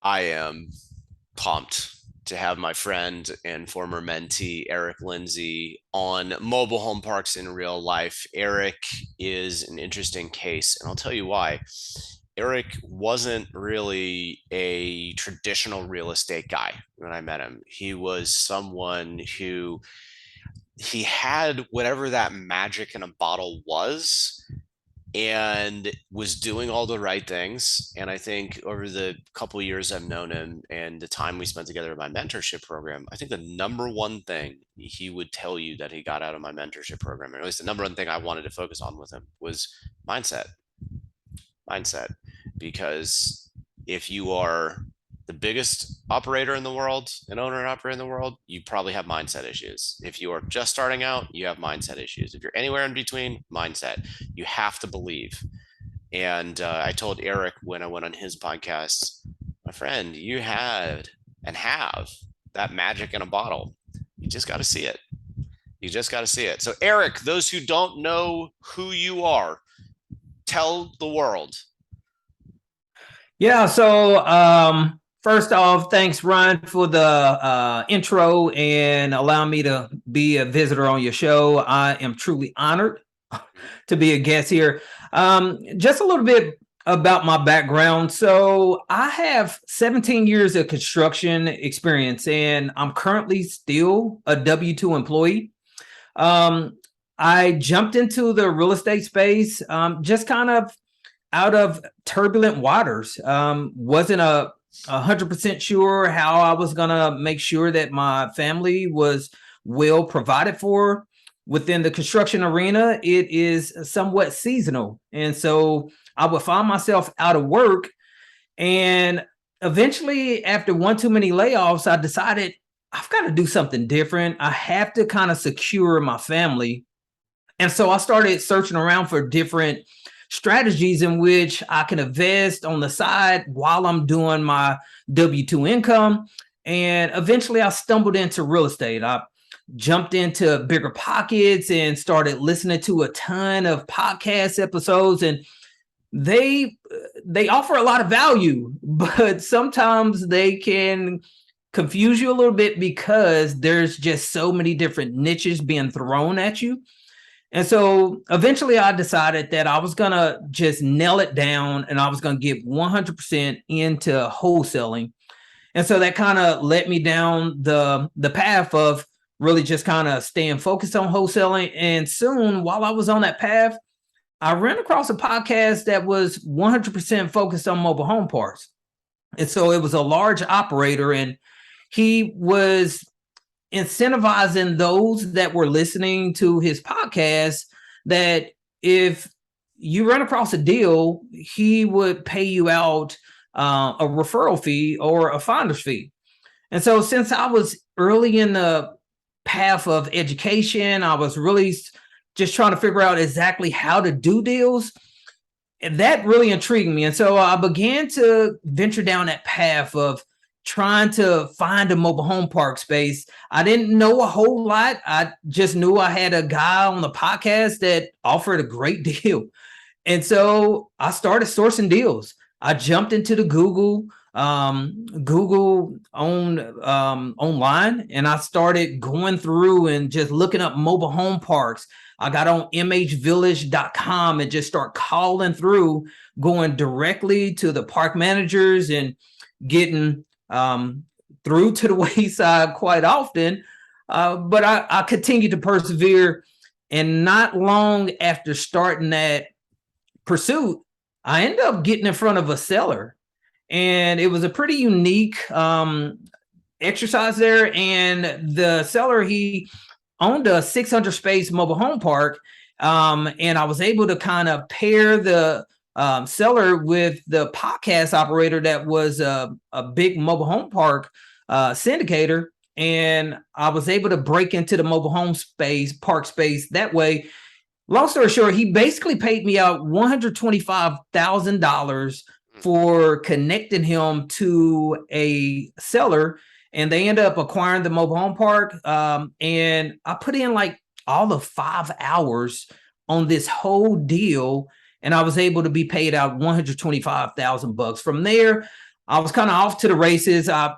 I am pumped to have my friend and former mentee, Eric Lindsey, on mobile home parks in real life. Eric is an interesting case, and I'll tell you why. Eric wasn't really a traditional real estate guy when I met him. He was someone who he had whatever that magic in a bottle was and was doing all the right things. And I think over the couple of years I've known him and the time we spent together in my mentorship program, I think the number one thing he would tell you that he got out of my mentorship program, or at least the number one thing I wanted to focus on with him, was mindset. Mindset. Because if you are the biggest operator in the world, an owner and operator in the world, you probably have mindset issues. If you are just starting out, you have mindset issues. If you're anywhere in between, mindset. You have to believe. And I told Eric when I went on his podcast, my friend, you had and have that magic in a bottle. You just got to see it. You just got to see it. So, Eric, those who don't know who you are, tell the world. Yeah, so first off, thanks, Ryan, for the intro and allowing me to be a visitor on your show. I am truly honored to be a guest here. Just a little bit about my background. So I have 17 years of construction experience, and I'm currently still a W-2 employee. I jumped into the real estate space just kind of out of turbulent waters. Wasn't 100% sure how I was gonna make sure that my family was well provided for. Within the construction arena, it is somewhat seasonal, and so I would find myself out of work. And eventually, after one too many layoffs, I decided I've got to do something different. I have to kind of secure my family, and so I started searching around for different strategies in which I can invest on the side while I'm doing my W-2 income. And eventually I stumbled into real estate. I jumped into Bigger Pockets and started listening to a ton of podcast episodes, and they offer a lot of value, but sometimes they can confuse you a little bit because there's just so many different niches being thrown at you. And so eventually I decided that I was going to just nail it down and I was going to get 100% into wholesaling. And so that kind of led me down the path of really just kind of staying focused on wholesaling. And soon, while I was on that path, I ran across a podcast that was 100% focused on mobile home parks. And so it was a large operator, and he was incentivizing those that were listening to his podcast that if you run across a deal, he would pay you out a referral fee or a finder's fee. And so since I was early in the path of education, I was really just trying to figure out exactly how to do deals. And that really intrigued me. And so I began to venture down that path of trying to find a mobile home park space. I didn't know a whole lot. I just knew I had a guy on the podcast that offered a great deal. And so I started sourcing deals. I jumped into the Google online, and I started going through and just looking up mobile home parks. I got on mhvillage.com and just start calling through, going directly to the park managers and getting through to the wayside quite often. But I continued to persevere. And not long after starting that pursuit, I ended up getting in front of a seller. And it was a pretty unique exercise there. And the seller, he owned a 600 space mobile home park. And I was able to kind of pair the seller with the podcast operator that was a big mobile home park syndicator. And I was able to break into the mobile home space, park space that way. Long story short, he basically paid me out $125,000 for connecting him to a seller, and they ended up acquiring the mobile home park. And I put in like all of 5 hours on this whole deal, and I was able to be paid out $125,000. From there, I was kind of off to the races. I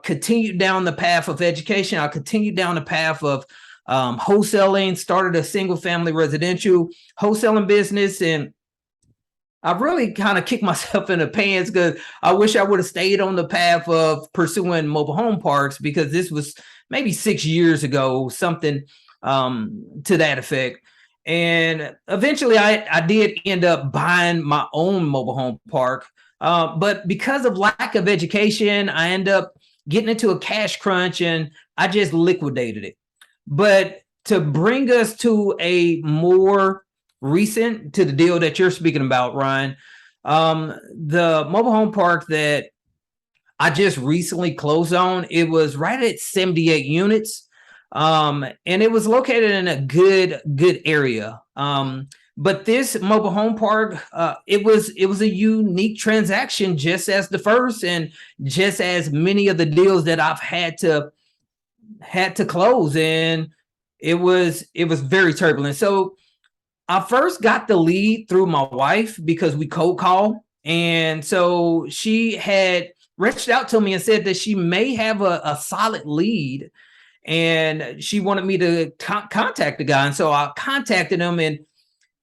continued down the path of education. I continued down the path of wholesaling, started a single family residential wholesaling business. And I really kind of kicked myself in the pants because I wish I would have stayed on the path of pursuing mobile home parks, because this was maybe 6 years ago, something to that effect. And eventually I did end up buying my own mobile home park. But because of lack of education, I ended up getting into a cash crunch and I just liquidated it. But to bring us to a more recent, to the deal that you're speaking about, Ryan, the mobile home park that I just recently closed on, it was right at 78 units. And it was located in a good area. But this mobile home park, it was a unique transaction, just as the first, and just as many of the deals that I've had to close. And it was very turbulent. So I first got the lead through my wife because we cold call. And so she had reached out to me and said that she may have a solid lead, and she wanted me to contact the guy. And so I contacted him, and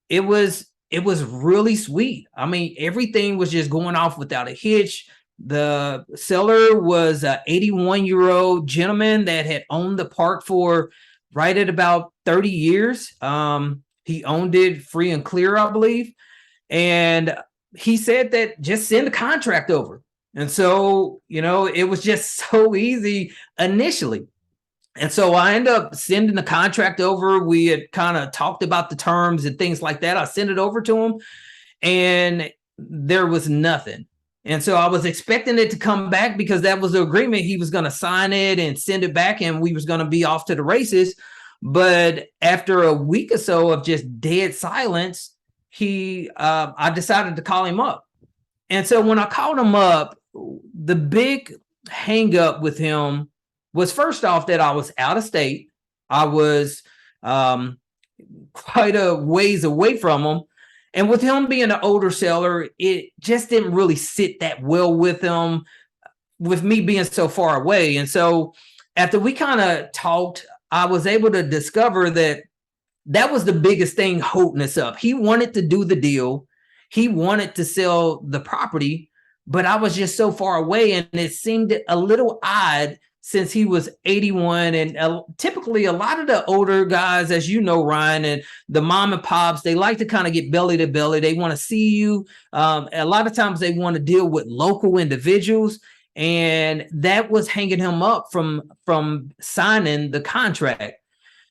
it was really sweet. I mean, everything was just going off without a hitch. The seller was an 81-year-old gentleman that had owned the park for right at about 30 years. He owned it free and clear, I believe. And he said that just send the contract over. And so, it was just so easy initially. And so I ended up sending the contract over. We had kind of talked about the terms and things like that. I sent it over to him, and there was nothing. And so I was expecting it to come back because that was the agreement. He was going to sign it and send it back, and we was going to be off to the races. But after a week or so of just dead silence, I decided to call him up. And so when I called him up, the big hang up with him was, first off, that I was out of state. I was quite a ways away from him. And with him being an older seller, it just didn't really sit that well with him, with me being so far away. And so after we kind of talked, I was able to discover that was the biggest thing holding us up. He wanted to do the deal. He wanted to sell the property, but I was just so far away, and it seemed a little odd since he was 81. And typically a lot of the older guys, as you know, Ryan, and the mom and pops, they like to kind of get belly to belly. They want to see you. A lot of times they want to deal with local individuals. And that was hanging him up from signing the contract.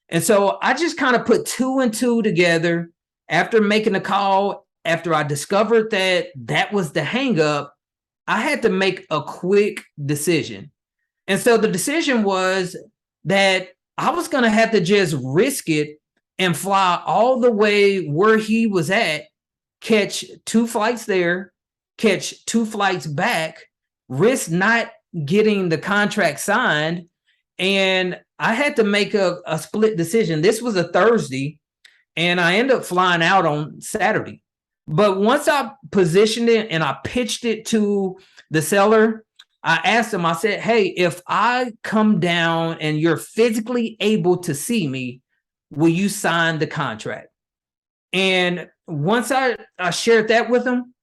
And so I just kind of put two and two together after making the call. After I discovered that was the hang up, I had to make a quick decision. And so the decision was that I was going to have to just risk it and fly all the way where he was at, catch 2 flights there, catch 2 flights back, risk not getting the contract signed. And I had to make a split decision. This was a Thursday, and I ended up flying out on Saturday. But once I positioned it and I pitched it to the seller, I asked him, I said, hey, if I come down and you're physically able to see me, will you sign the contract? And once I shared that with him,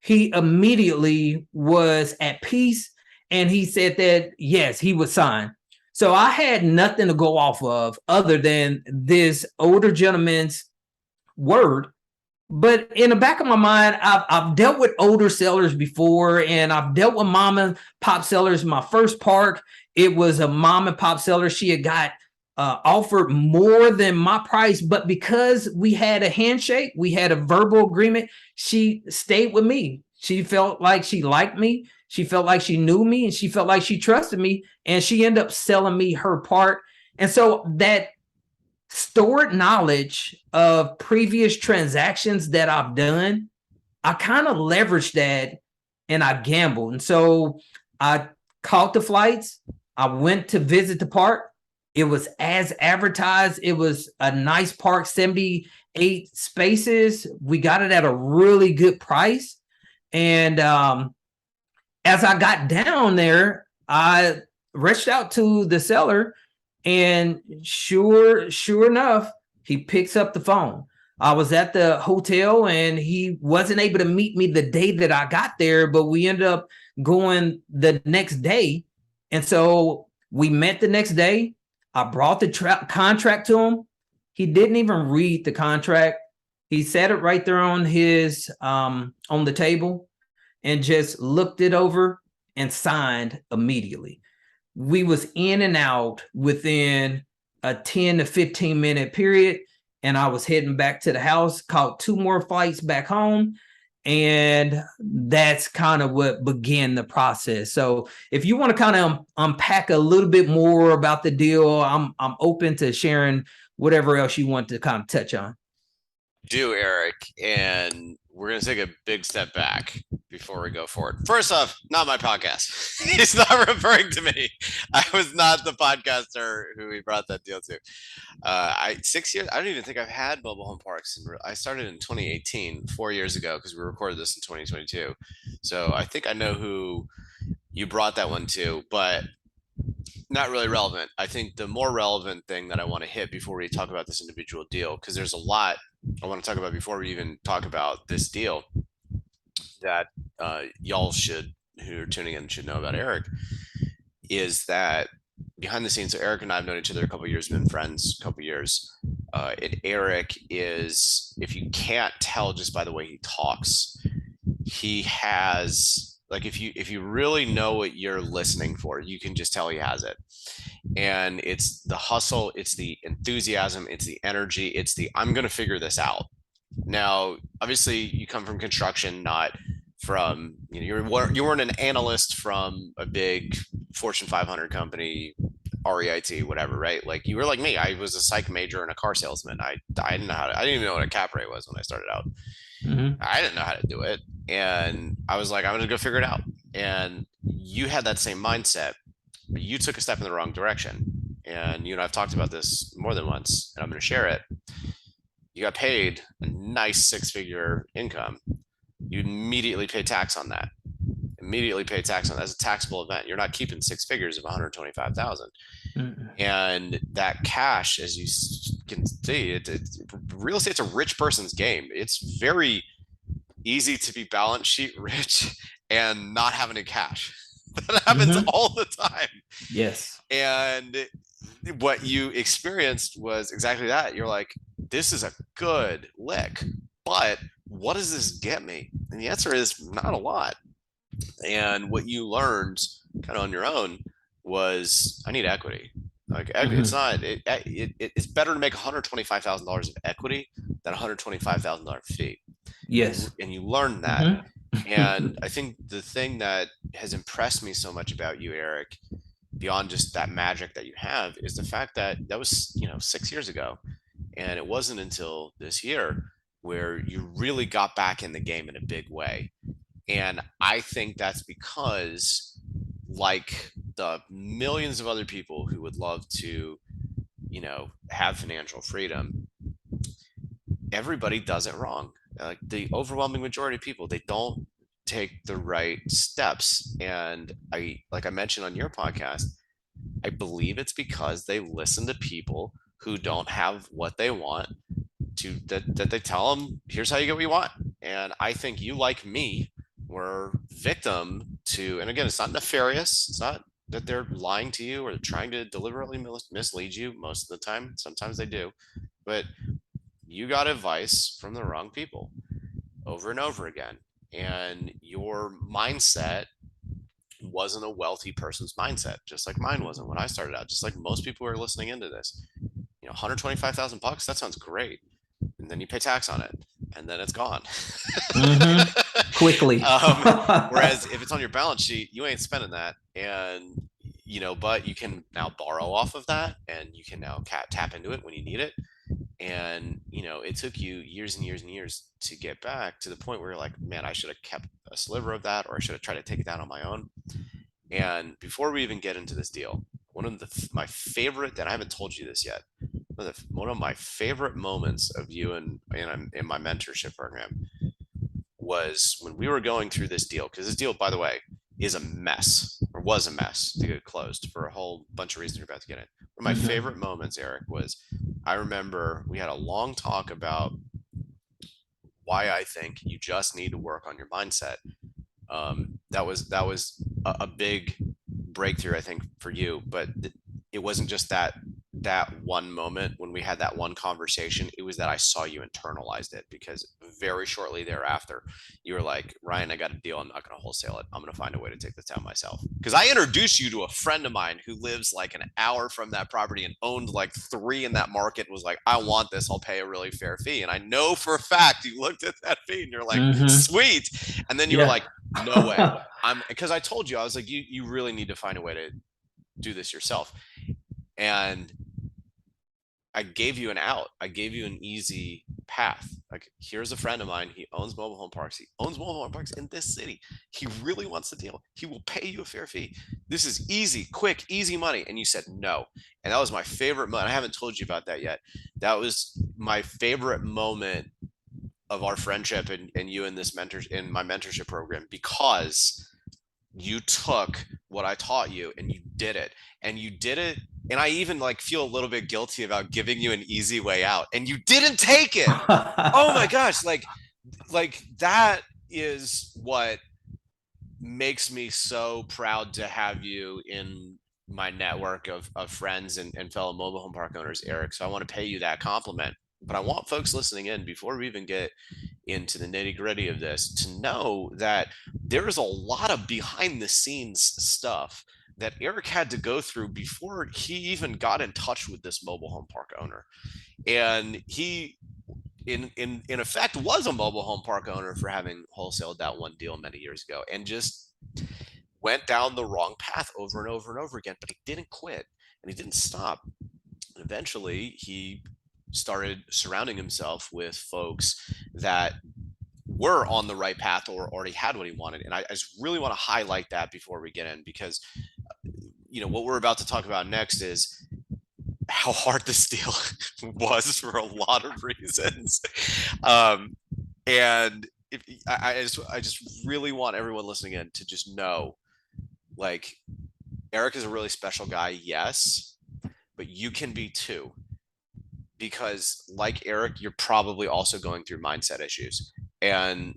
he immediately was at peace, and he said that, yes, he would sign. So I had nothing to go off of other than this older gentleman's word. But in the back of my mind, I've dealt with older sellers before, and I've dealt with mom and pop sellers. My first park, it was a mom and pop seller. She had got offered more than my price, but because we had a handshake, we had a verbal agreement, she stayed with me. She felt like she liked me. She felt like she knew me, and she felt like she trusted me, and she ended up selling me her part. And so that stored knowledge of previous transactions that I've done, I kind of leveraged that, and I gambled. And so I caught the flights. I went to visit the park. It was as advertised. It was a nice park, 78 spaces. We got it at a really good price. And as I got down there, I reached out to the seller, and sure enough, he picks up the phone. I was at the hotel and he wasn't able to meet me the day that I got there, but we ended up going the next day. And so we met the next day. I brought the contract to him. He didn't even read the contract. He set it right there on his on the table and just looked it over and signed immediately. We was in and out within a 10 to 15 minute period, and I was heading back to the house, caught 2 more flights back home, and that's kind of what began the process. So if you want to kind of unpack a little bit more about the deal, I'm open to sharing whatever else you want to kind of touch on. Do, Eric, and we're going to take a big step back before we go forward. First off, not my podcast. He's not referring to me. I was not the podcaster who he brought that deal to. 6 years. I don't even think I've had mobile home parks. I started in 2018, 4 years ago, because we recorded this in 2022. So I think I know who you brought that one to, but not really relevant. I think the more relevant thing that I want to hit before we talk about this individual deal, because there's a lot I want to talk about before we even talk about this deal that y'all should, who are tuning in, should know about Eric, is that behind the scenes. So Eric and I have known each other a couple of years, been friends a couple of years. And Eric is, if you can't tell just by the way he talks, he has, like, if you really know what you're listening for, you can just tell he has it. And it's the hustle, it's the enthusiasm, it's the energy, it's the I'm going to figure this out. Now, obviously, you come from construction, not from, you weren't an analyst from a big Fortune 500 company, REIT, whatever, right? Like, you were like me. I was a psych major and a car salesman. I didn't know I didn't even know what a cap rate was when I started out. Mm-hmm. I didn't know how to do it. And I was like, I'm going to go figure it out. And you had that same mindset, but you took a step in the wrong direction. And you and I've talked about this more than once, and I'm going to share it. You got paid a nice 6-figure income. You immediately pay tax on that. Immediately pay tax on that. That's a taxable event. You're not keeping 6 figures of 125,000. Mm-hmm. And that cash, as you can see, real estate's a rich person's game. It's very easy to be balance sheet rich and not have any cash. That happens all the time. Yes. And what you experienced was exactly that. You're like, this is a good lick, but what does this get me? And the answer is not a lot. And what you learned kind of on your own was, I need equity. Like, it's not, it's better to make $125,000 of equity than $125,000 fee. Yes. And you learn that. And I think the thing that has impressed me so much about you, Eric, beyond just that magic that you have, is the fact that that was, 6 years ago. And it wasn't until this year where you really got back in the game in a big way. And I think that's because, like the millions of other people who would love to, have financial freedom, everybody does it wrong. Like, the overwhelming majority of people, they don't take the right steps. And like I mentioned on your podcast, I believe it's because they listen to people who don't have what they want, that they tell them, here's how you get what you want. And I think you, like me, were victim to, and again, it's not nefarious. It's not that they're lying to you or trying to deliberately mislead you most of the time. Sometimes they do, but you got advice from the wrong people over and over again. And your mindset wasn't a wealthy person's mindset, just like mine wasn't when I started out, just like most people who are listening into this. 125,000 bucks, that sounds great. And then you pay tax on it, and then it's gone. Quickly. Whereas if it's on your balance sheet, you ain't spending that. And, but you can now borrow off of that, and you can now tap into it when you need it. And, it took you years and years and years to get back to the point where you're like, man, I should have kept a sliver of that, or I should have tried to take it down on my own. And before we even get into this deal, one of my favorite, and I haven't told you this yet, one of my favorite moments of you and in my mentorship program was when we were going through this deal. Because this deal, by the way, is a mess, or was a mess to get closed for a whole bunch of reasons you're about to get in. One of my Mm-hmm. favorite moments, Eric, was I remember we had a long talk about why I think you just need to work on your mindset. That was a big breakthrough, I think, for you. But it wasn't just that one moment when we had that one conversation. It was that I saw you internalized it, because very shortly thereafter, you were like, Ryan, I got a deal. I'm not going to wholesale it. I'm going to find a way to take this down myself. Because I introduced you to a friend of mine who lives like an hour from that property and owned like three in that market, and was like, I want this. I'll pay a really fair fee. And I know for a fact you looked at that fee and you're like, Mm-hmm. sweet. And then you were Yeah. like, no way. Because I told you, I was like, you really need to find a way to do this yourself. And I gave you an out. I gave you an easy path. Like, here's a friend of mine. He owns mobile home parks. He owns mobile home parks in this city. He really wants the deal. He will pay you a fair fee. This is easy, quick, easy money. And you said no. And that was my favorite moment. I haven't told you about that yet. That was my favorite moment of our friendship, and you in this mentors in my mentorship program, because you took what I taught you and you did it, and you did it. And I even like feel a little bit guilty about giving you an easy way out, and you didn't take it. Oh my gosh. Like that is what makes me so proud to have you in my network of friends and fellow mobile home park owners, Eric. So I want to pay you that compliment. But I want folks listening in, before we even get into the nitty gritty of this, to know that there is a lot of behind the scenes stuff that Eric had to go through before he even got in touch with this mobile home park owner. And he, in effect, was a mobile home park owner for having wholesaled that one deal many years ago, and just went down the wrong path over and over and over again. But he didn't quit, and he didn't stop. And eventually he started surrounding himself with folks that were on the right path or already had what he wanted. And I just really want to highlight that before we get in, because what we're about to talk about next is how hard this deal was for a lot of reasons. Um, and I just really want everyone listening in to just know, like, Eric is a really special guy, yes, but you can be too. Because like Eric, you're probably also going through mindset issues. And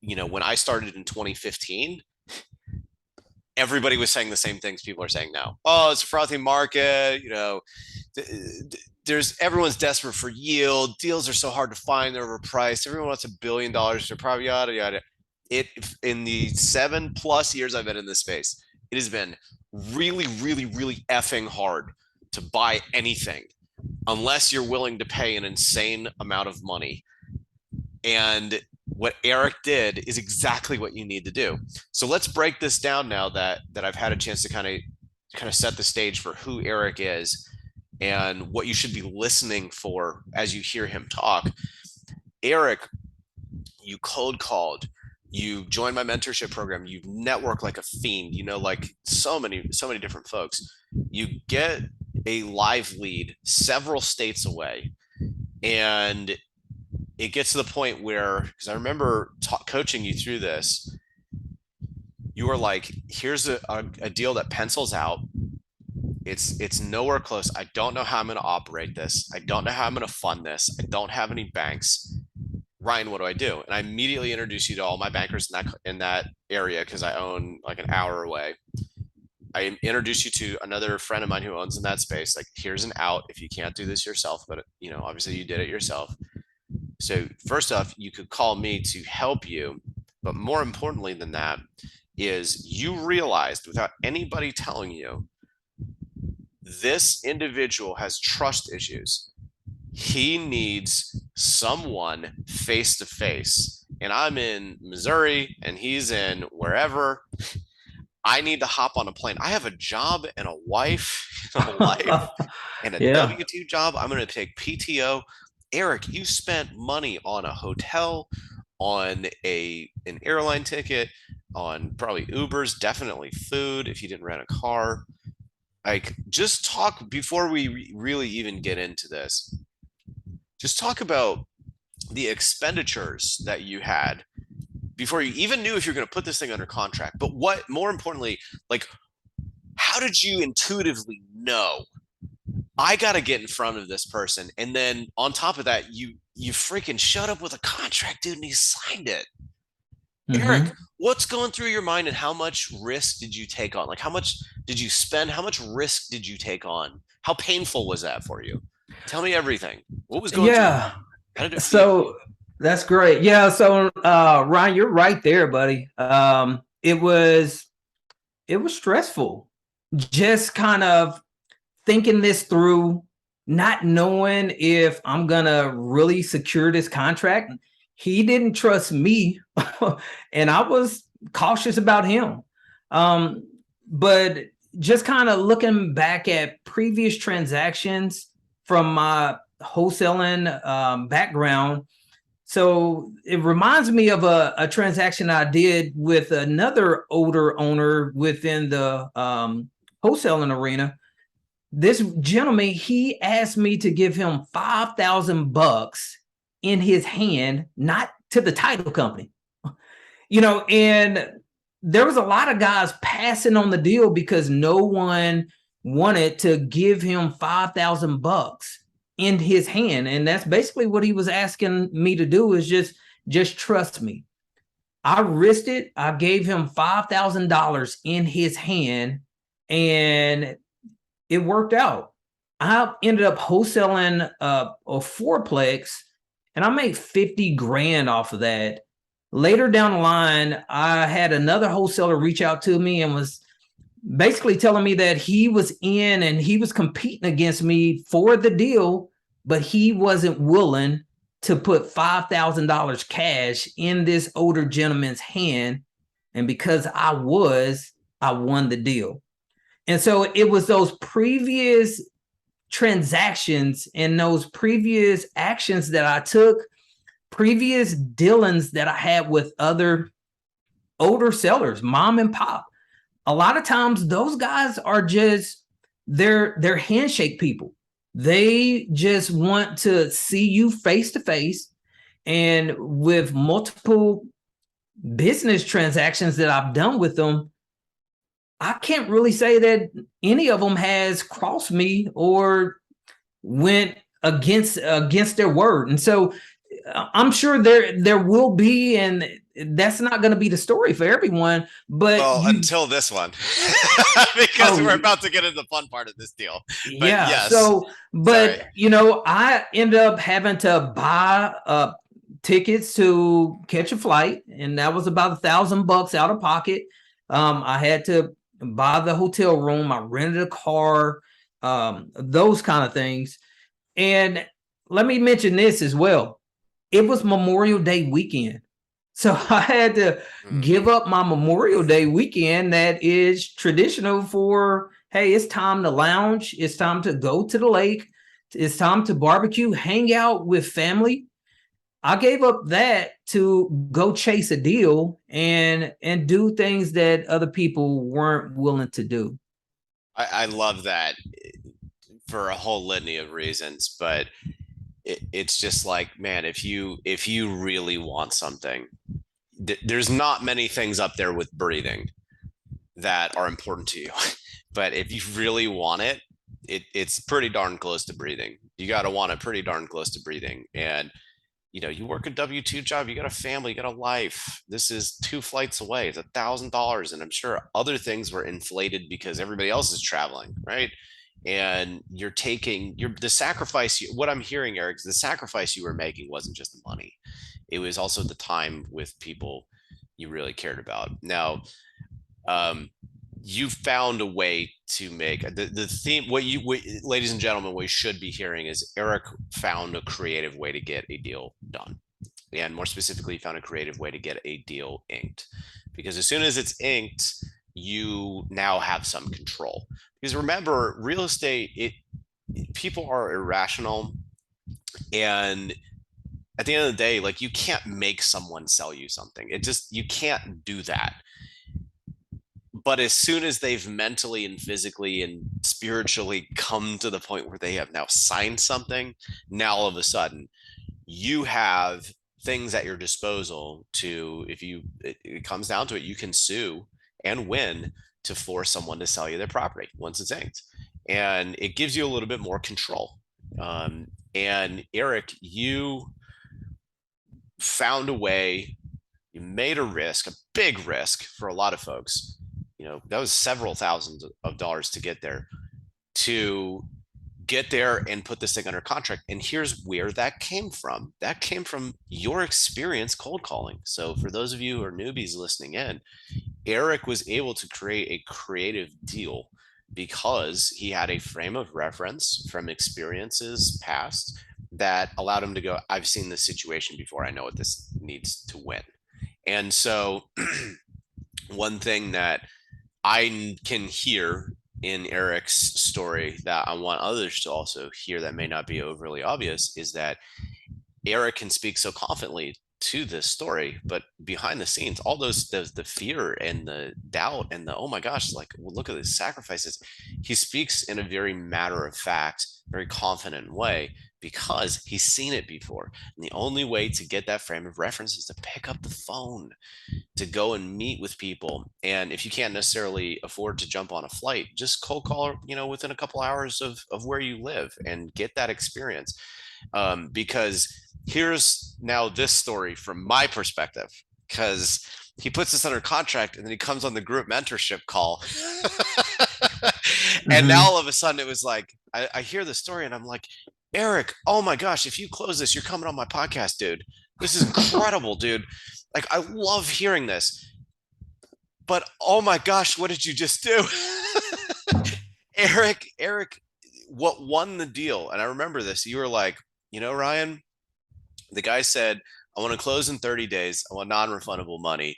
when I started in 2015, everybody was saying the same things people are saying now. Oh, it's a frothy market. There's everyone's desperate for yield. Deals are so hard to find. They're overpriced. Everyone wants $1 billion. They're probably yada yada. It In the 7+ years I've been in this space, it has been really, really, really effing hard to buy anything unless you're willing to pay an insane amount of money. And what Eric did is exactly what you need to do. So let's break this down now that I've had a chance to kind of set the stage for who Eric is and what you should be listening for as you hear him talk. Eric, you cold called, you joined my mentorship program, you network like a fiend, like so many different folks. You get a live lead several states away, and it gets to the point where, because I remember coaching you through this, you were like, here's a deal that pencils out. It's nowhere close. I don't know how I'm going to operate this. I don't know how I'm going to fund this. I don't have any banks. Ryan, what do I do? And I immediately introduced you to all my bankers in that area, because I own like an hour away. I introduced you to another friend of mine who owns in that space. Like, here's an out if you can't do this yourself, but obviously you did it yourself. So first off, you could call me to help you, but more importantly than that is you realized, without anybody telling you, this individual has trust issues. He needs someone face to face. And I'm in Missouri and he's in wherever. I need to hop on a plane. I have a job and a wife and a life and a Yeah. W-2 job. I'm going to take PTO. Eric, you spent money on a hotel, on an airline ticket, on probably Ubers, definitely food if you didn't rent a car. Like, just talk before we really even get into this. Just talk about the expenditures that you had before you even knew if you're going to put this thing under contract. But what more importantly, like, how did you intuitively know I got to get in front of this person? And then on top of that, you freaking showed up with a contract, dude, and he signed it. Eric, Hmm. what's going through your mind, and how much risk did you take on? Like, how much did you spend? How much risk did you take on? How painful was that for you? Tell me everything. What was going through your Yeah. mind? How did it feel? So that's great. Yeah. So Ryan, you're right there, buddy. It was stressful. Just kind of thinking this through, not knowing if I'm gonna really secure this contract. He didn't trust me, and I was cautious about him. But just kind of looking back at previous transactions from my wholesaling background, so it reminds me of a transaction I did with another older owner within the wholesaling arena. This gentleman, he asked me to give him 5,000 bucks in his hand, not to the title company. And there was a lot of guys passing on the deal because no one wanted to give him 5,000 bucks in his hand. And that's basically what he was asking me to do, is just trust me. I risked it. I gave him $5,000 in his hand, and it worked out. I ended up wholesaling a fourplex, and I made 50 grand off of that. Later down the line, I had another wholesaler reach out to me and was basically telling me that he was in and he was competing against me for the deal, but he wasn't willing to put $5,000 cash in this older gentleman's hand. And because I won the deal. And so it was those previous transactions and those previous actions that I took, previous dealings that I had with other older sellers, mom and pop. A lot of times those guys are just they're handshake people. They just want to see you face to face. And with multiple business transactions that I've done with them, I can't really say that any of them has crossed me or went against their word. And so I'm sure there will be, and that's not going to be the story for everyone. But Well, until this one, because oh we're about to get into the fun part of this deal. But yeah. yes, So, sorry. but I end up having to buy tickets to catch a flight, and that was about $1,000 out of pocket. I had to buy the hotel room. I rented a car, those kind of things. And let me mention this as well. It was Memorial Day weekend. So I had to Mm-hmm. give up my Memorial Day weekend that is traditional for, hey, it's time to lounge. It's time to go to the lake. It's time to barbecue, hang out with family. I gave up that to go chase a deal and do things that other people weren't willing to do. I love that for a whole litany of reasons, but it's just like, man, if you really want something, there's not many things up there with breathing that are important to you. But if you really want it, it's pretty darn close to breathing. You got to want it pretty darn close to breathing. And you work a W-2 job, you got a family, you got a life. This is 2 flights away. It's $1,000. And I'm sure other things were inflated because everybody else is traveling, right? And you're taking the sacrifice. What I'm hearing, Eric, is the sacrifice you were making wasn't just the money. It was also the time with people you really cared about. Now, um, you found a way to make the theme. Ladies and gentlemen, what you should be hearing is Eric found a creative way to get a deal done, and more specifically, found a creative way to get a deal inked. Because as soon as it's inked, you now have some control. Because remember, real estate, people are irrational, and at the end of the day, like, you can't make someone sell you something. You can't do that. But as soon as they've mentally and physically and spiritually come to the point where they have now signed something, now all of a sudden you have things at your disposal to, if you, it comes down to it, you can sue and win to force someone to sell you their property once it's inked. And it gives you a little bit more control. And Eric, you found a way, you made a risk, a big risk for a lot of folks. You know, that was several thousands of dollars to get there and put this thing under contract. And here's where that came from. That came from your experience cold calling. So for those of you who are newbies listening in, Eric was able to create a creative deal because he had a frame of reference from experiences past that allowed him to go, I've seen this situation before. I know what this needs to win. And so one thing that I can hear in Eric's story that I want others to also hear that may not be overly obvious is that Eric can speak so confidently to this story, but behind the scenes, all those the fear and the doubt and the, oh my gosh, like, well, look at the sacrifices. He speaks in a very matter of fact, very confident way because he's seen it before. And the only way to get that frame of reference is to pick up the phone, to go and meet with people. And if you can't necessarily afford to jump on a flight, just cold call, you know, within a couple hours of where you live and get that experience. Because here's now this story from my perspective, because he puts this under contract and then he comes on the group mentorship call. And now all of a sudden it was like, I hear the story and I'm like, Eric, oh my gosh, if you close this, you're coming on my podcast, dude. This is incredible, dude. Like, I love hearing this. But oh my gosh, what did you just do? Eric, what won the deal? And I remember this. You were like, you know, Ryan, the guy said, I want to close in 30 days. I want non-refundable money.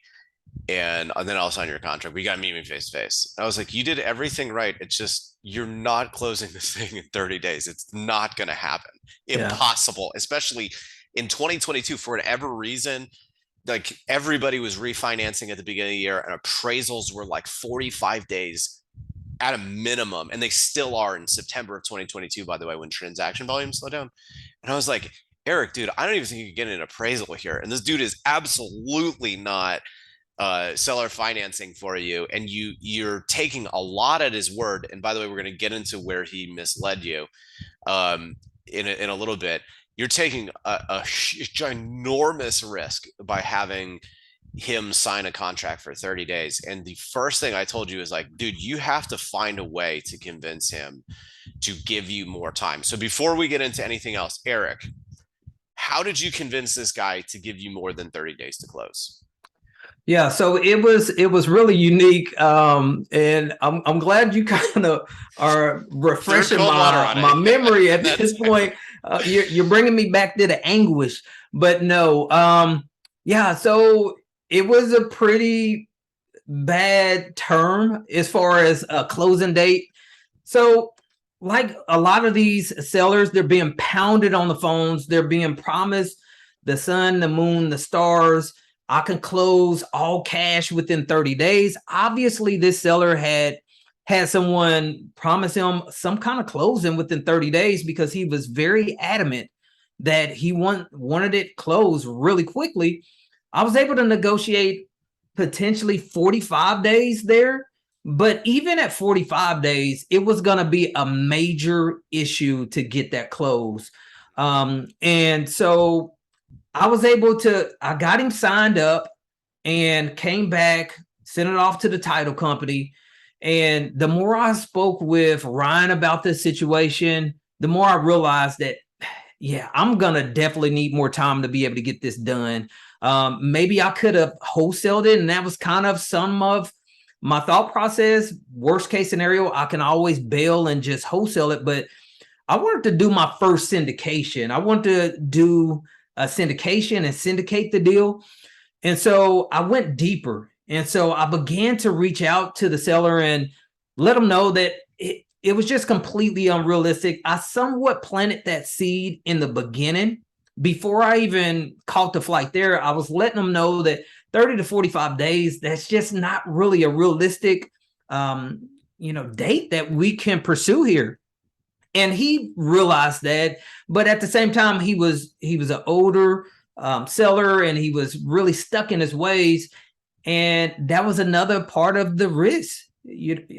And then I'll sign your contract. We got to meet me face to face. I was like, you did everything right. It's just, you're not closing this thing in 30 days. It's not going to happen. Impossible, especially in 2022 for whatever reason. Like, everybody was refinancing at the beginning of the year and appraisals were like 45 days at a minimum. And they still are in September of 2022, by the way, when transaction volume slowed down. And I was like, Eric, dude, I don't even think you can get an appraisal here. And this dude is absolutely not seller financing for you. And you're taking a lot at his word. And by the way, we're going to get into where he misled you in a little bit. You're taking a ginormous risk by having him sign a contract for 30 days. And the first thing I told you is like, dude, you have to find a way to convince him to give you more time. So before we get into anything else, Eric, how did you convince this guy to give you more than 30 days to close? Yeah, so it was really unique, and I'm glad you kind of are refreshing my memory at this point. You're bringing me back to the anguish, but no, yeah. So it was a pretty bad term as far as a closing date. So, like a lot of these sellers, they're being pounded on the phones. They're being promised the sun, the moon, the stars. I can close all cash within 30 days. Obviously, this seller had someone promise him some kind of closing within 30 days because he was very adamant that he wanted it closed really quickly. I was able to negotiate potentially 45 days there. But even at 45 days, it was going to be a major issue to get that closed. And so I got him signed up and came back, sent it off to the title company. And the more I spoke with Ryan about this situation, the more I realized that, yeah, I'm going to definitely need more time to be able to get this done. Maybe I could have wholesaled it, and that was kind of some of my thought process. Worst case scenario, I can always bail and just wholesale it. But I wanted to do my first syndication. I wanted to do a syndication and syndicate the deal. And so I went deeper. And so I began to reach out to the seller and let them know that it was just completely unrealistic. I somewhat planted that seed in the beginning. Before I even caught the flight there, I was letting them know that 30 to 45 days, that's just not really a realistic date that we can pursue here. And he realized that, but at the same time, he was an older seller, and he was really stuck in his ways. And that was another part of the risk.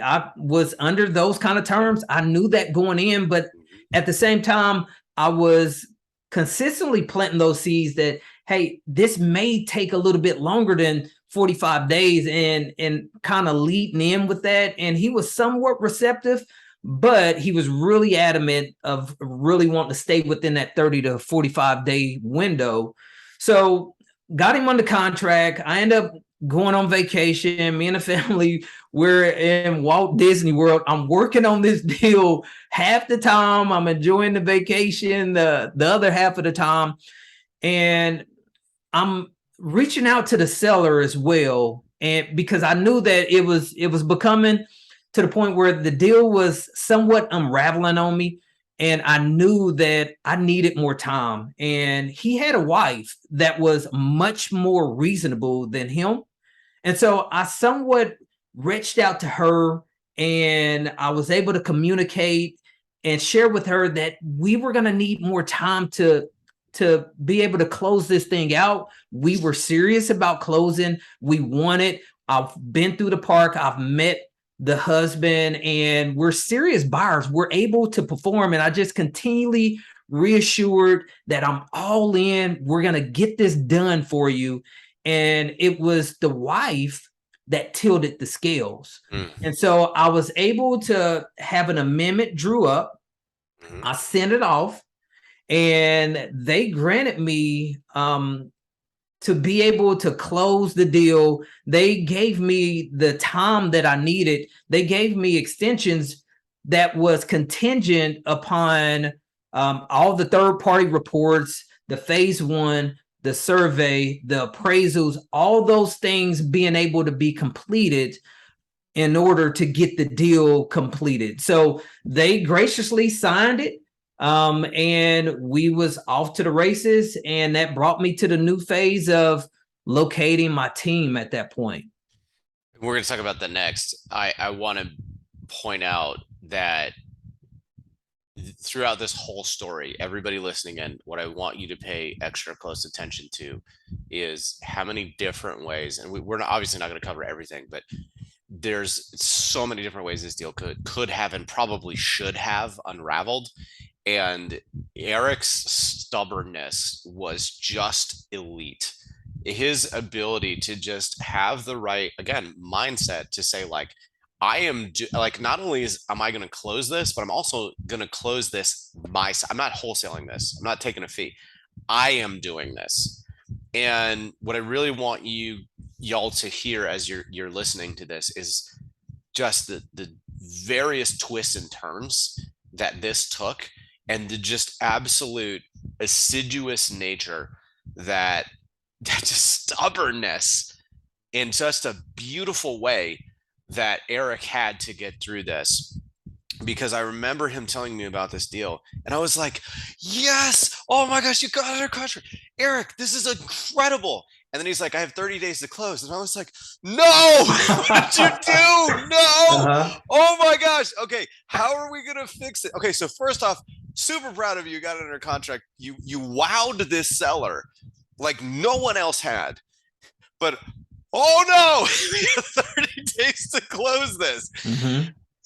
I was under those kind of terms. I knew that going in, but at the same time, I was consistently planting those seeds that, hey, this may take a little bit longer than 45 days, and kind of leading in with that. And he was somewhat receptive, but he was really adamant of really wanting to stay within that 30 to 45 day window. So got him under contract. I end up going on vacation. Me and the family, we're in Walt Disney World. I'm working on this deal half the time. I'm enjoying the vacation the other half of the time. And I'm reaching out to the seller as well. And because I knew that it was becoming to the point where the deal was somewhat unraveling on me. And I knew that I needed more time. And he had a wife that was much more reasonable than him. And so I somewhat reached out to her, and I was able to communicate and share with her that we were going to need more time to be able to close this thing out. We were serious about closing. We wanted, I've been through the park. I've met the husband, and we're serious buyers. We're able to perform. And I just continually reassured that I'm all in. We're going to get this done for you. And it was the wife that tilted the scales. And so I was able to have an amendment drew up. I sent it off, and they granted me to be able to close the deal. They gave me the time that I needed. They gave me extensions that was contingent upon all the third-party reports, the phase one, the survey, the appraisals, all those things being able to be completed in order to get the deal completed. So they graciously signed it. And we was off to the races, and that brought me to the new phase of locating my team at that point. We're going to talk about the next. I want to point out that throughout this whole story, everybody listening in, what I want you to pay extra close attention to is how many different ways, and we're not, obviously not going to cover everything, but there's so many different ways this deal could have and probably should have unraveled. And Eric's stubbornness was just elite. His ability to just have the right, again, mindset to say, like, I am like, not only am I going to close this, but I'm also going to close this I'm not wholesaling this. I'm not taking a fee. I am doing this. And what I really want y'all to hear as you're listening to this is just the various twists and turns that this took, and the just absolute assiduous nature that just stubbornness in just a beautiful way that Eric had to get through this. Because I remember him telling me about this deal, and I was like, yes, oh my gosh, you got it under contract. Eric, this is incredible. And then he's like, I have 30 days to close. And I was like, no, what did you do? No. Oh my gosh. Okay. How are we going to fix it? Okay. So first off, super proud of you. You got it under contract. You wowed this seller like no one else had. But oh no, we have 30 days to close this.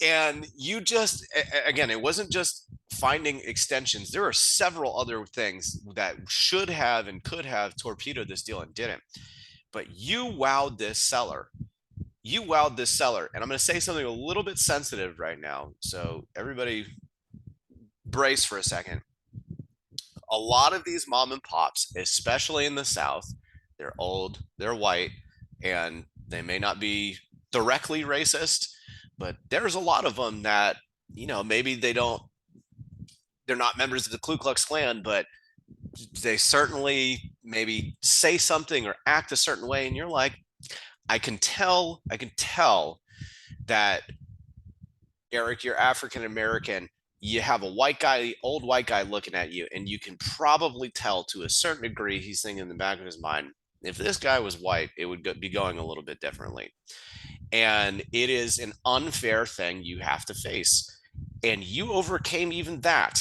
And you just, again, it wasn't just finding extensions. There are several other things that should have and could have torpedoed this deal and didn't. But you wowed this seller. You wowed this seller. And I'm going to say something a little bit sensitive right now. So everybody brace for a second. A lot of these mom and pops, especially in the South, they're old, they're white, and they may not be directly racist, but there's a lot of them that, you know, maybe they're not members of the Ku Klux Klan, but they certainly maybe say something or act a certain way. And you're like, I can tell that, Eric, you're African American. You have a white guy, old white guy looking at you, and you can probably tell to a certain degree, he's thinking in the back of his mind, if this guy was white, it would be going a little bit differently. And it is an unfair thing you have to face. And you overcame even that.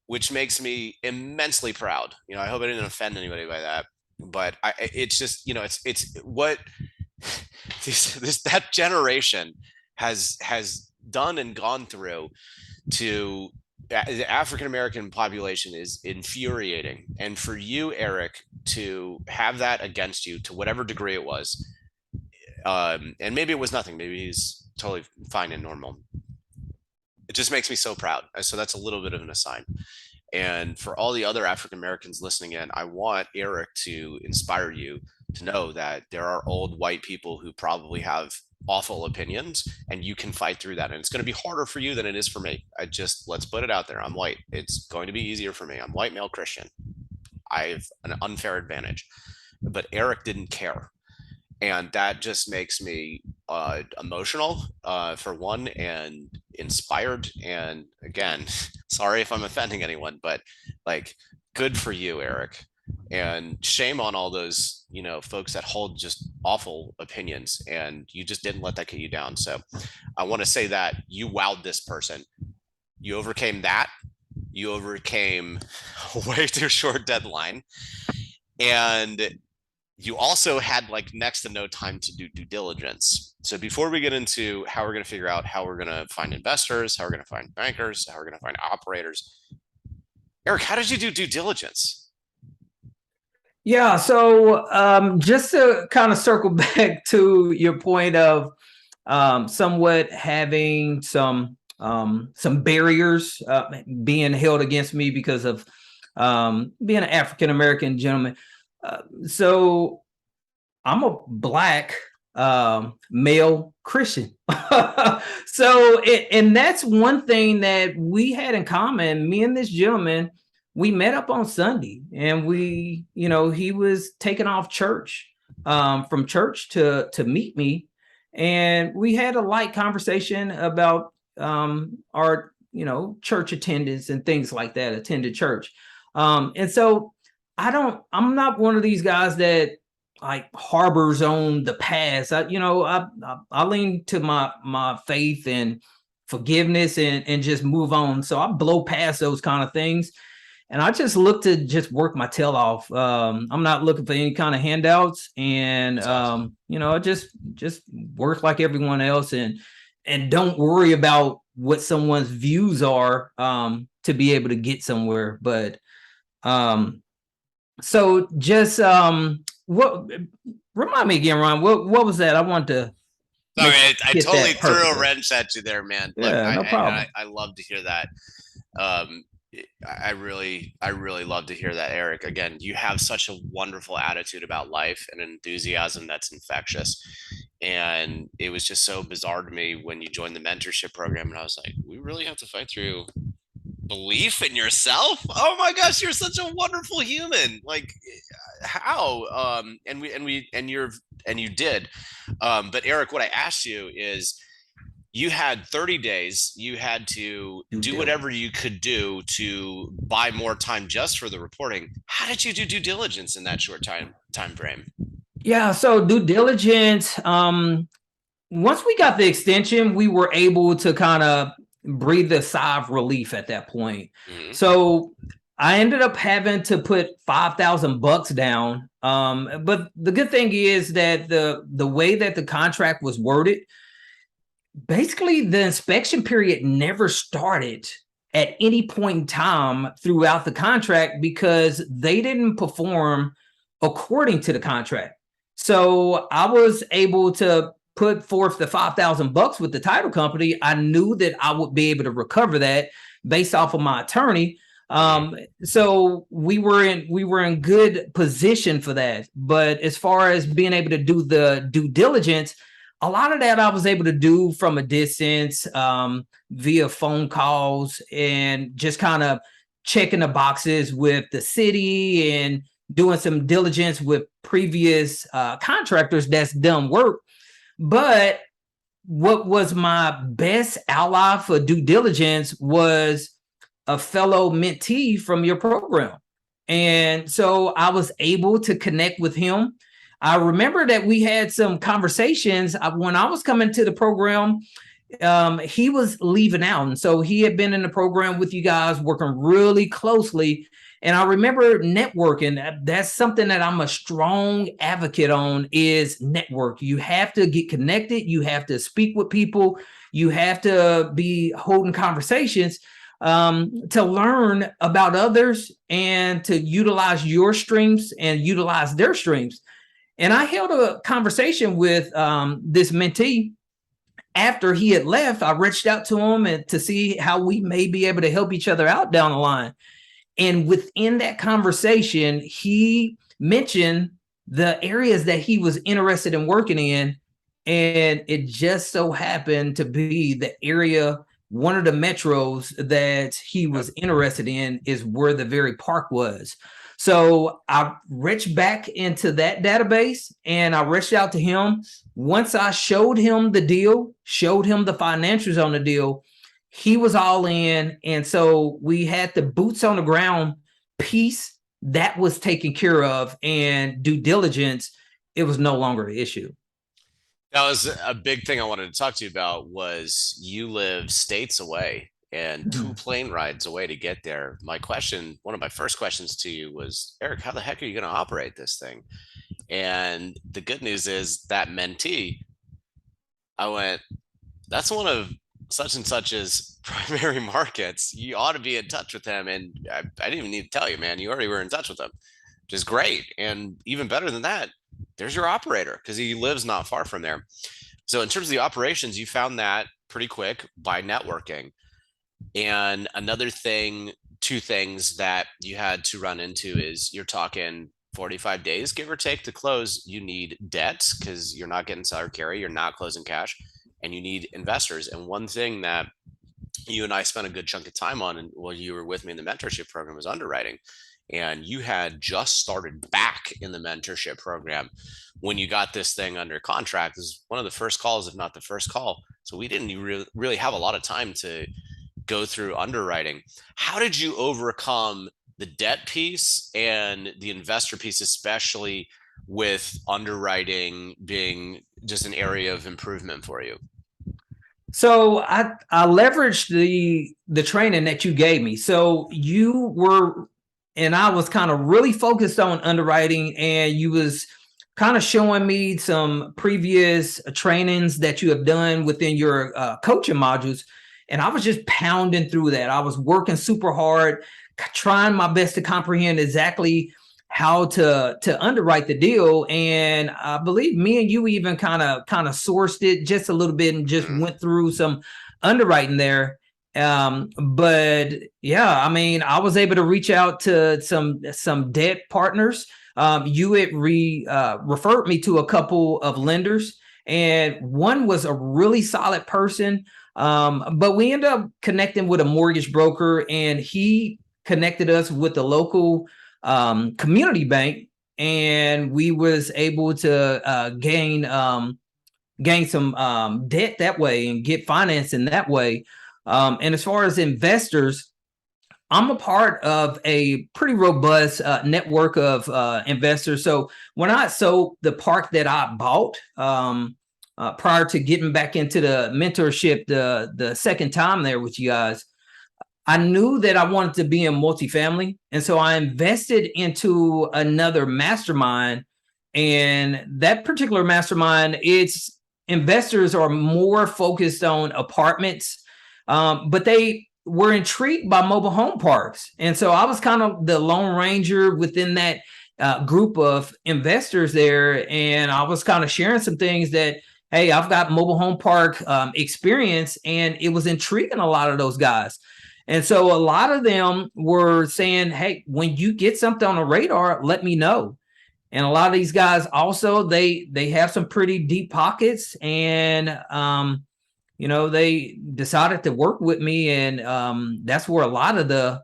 which makes me immensely proud. I hope I didn't offend anybody by that, but it's just, it's what that generation has done and gone through to the African American population is infuriating. And for you, Eric, to have that against you to whatever degree it was, and maybe it was nothing, maybe he's totally fine and normal. It just makes me so proud. So that's a little bit of an aside. And for all the other African Americans listening in, I want Eric to inspire you to know that there are old white people who probably have awful opinions, and you can fight through that. And it's going to be harder for you than it is for me. Let's put it out there. I'm white. It's going to be easier for me. I'm white, male, Christian. I have an unfair advantage. But Eric didn't care. And that just makes me emotional, for one, and inspired. And again, sorry if I'm offending anyone, but like, good for you, Eric. And shame on all those, folks that hold just awful opinions, and you just didn't let that get you down. So I want to say that you wowed this person. You overcame that. You overcame a way too short deadline. And you also had like next to no time to do due diligence. So before we get into how we're going to figure out how we're going to find investors, how we're going to find bankers, how we're going to find operators, Eric, how did you do due diligence? Yeah, so just to kind of circle back to your point of somewhat having some barriers being held against me because of being an African American gentleman. So I'm a Black male Christian. And that's one thing that we had in common. Me and this gentleman, we met up on Sunday, and he was taking off from church to meet me. And we had a light conversation about our, church attendance and things like that, attended church. And so I'm not one of these guys that like harbors on the past. I lean to my faith and forgiveness and just move on. So I blow past those kind of things. And I just look to just work my tail off. I'm not looking for any kind of handouts, and Awesome. I just work like everyone else, and don't worry about what someone's views are to be able to get somewhere. But so just what remind me again, Ron, what was that? I want to Sorry, I totally threw a perfectly. wrench at you there, man. Look, Yeah, no problem. I love to hear that. Um, I really love to hear that, Eric. Again, you have such a wonderful attitude about life and an enthusiasm that's infectious. And it was just so bizarre to me when you joined the mentorship program, and I was like, we really have to fight through belief in yourself. Oh my gosh, you're such a wonderful human. Like, how? And you did. But Eric, what I asked you is, you had 30 days. You had to do whatever you could do to buy more time just for the reporting. How did you do due diligence in that short time frame? Yeah, so due diligence. Once we got the extension, we were able to kind of breathe a sigh of relief at that point. Mm-hmm. So I ended up having to put $5,000 down. But the good thing is that the way that the contract was worded, basically the inspection period never started at any point in time throughout the contract because they didn't perform according to the contract. So I was able to put forth the $5,000 with the title company. I knew that I would be able to recover that based off of my attorney. So we were in good position for that. But as far as being able to do the due diligence, a lot of that I was able to do from a distance, via phone calls, and just kind of checking the boxes with the city and doing some diligence with previous contractors that's done work. But what was my best ally for due diligence was a fellow mentee from your program. And so I was able to connect with him. I remember that we had some conversations when I was coming to the program. he was leaving out. And so he had been in the program with you guys, working really closely. And I remember networking. That's something that I'm a strong advocate on is network. You have to get connected. You have to speak with people. You have to be holding conversations to learn about others and to utilize your streams and utilize their streams. And I held a conversation with this mentee after he had left. I reached out to him and to see how we may be able to help each other out down the line. And within that conversation, he mentioned the areas that he was interested in working in. And it just so happened to be the area, one of the metros that he was interested in is where the very park was. So I reached back into that database and I reached out to him. Once I showed him the deal, showed him the financials on the deal, he was all in. And so we had the boots on the ground piece that was taken care of, and due diligence, it was no longer an issue. That was a big thing I wanted to talk to you about was you live states away and two plane rides away to get there. My question, one of my first questions to you was, Eric, how the heck are you going to operate this thing? And the good news is that mentee, I went, that's one of such and such's primary markets. You ought to be in touch with them. And I didn't even need to tell you, man, you already were in touch with them, which is great. And even better than that, there's your operator because he lives not far from there. So in terms of the operations, you found that pretty quick by networking. And another thing, two things that you had to run into is you're talking 45 days, give or take, to close. You need debts because you're not getting seller carry, you're not closing cash, and you need investors. And one thing that you and I spent a good chunk of time on, and while you were with me in the mentorship program, was underwriting. And you had just started back in the mentorship program when you got this thing under contract. This is one of the first calls, if not the first call. So we didn't really have a lot of time to go through underwriting. How did you overcome the debt piece and the investor piece, especially with underwriting being just an area of improvement for you? So I leveraged the training that you gave me. So you were, and I was kind of really focused on underwriting, and you was kind of showing me some previous trainings that you have done within your coaching modules. And I was just pounding through that. I was working super hard, trying my best to comprehend exactly how to underwrite the deal. And I believe me and you even kind of sourced it just a little bit and just went through some underwriting there. But yeah, I mean, I was able to reach out to some debt partners. You had referred me to a couple of lenders, and one was a really solid person. But we ended up connecting with a mortgage broker, and he connected us with the local community bank, and we was able to gain some debt that way and get financing that way. And as far as investors, I'm a part of a pretty robust network of investors. So when I sold the park that I bought prior to getting back into the mentorship the second time there with you guys, I knew that I wanted to be in multifamily. And so I invested into another mastermind. And that particular mastermind, its investors are more focused on apartments, but they were intrigued by mobile home parks. And so I was kind of the lone ranger within that group of investors there. And I was kind of sharing some things that, hey, I've got mobile home park experience, and it was intriguing a lot of those guys. And so a lot of them were saying, hey, when you get something on the radar, let me know. And a lot of these guys also, they have some pretty deep pockets, and they decided to work with me, and that's where a lot of the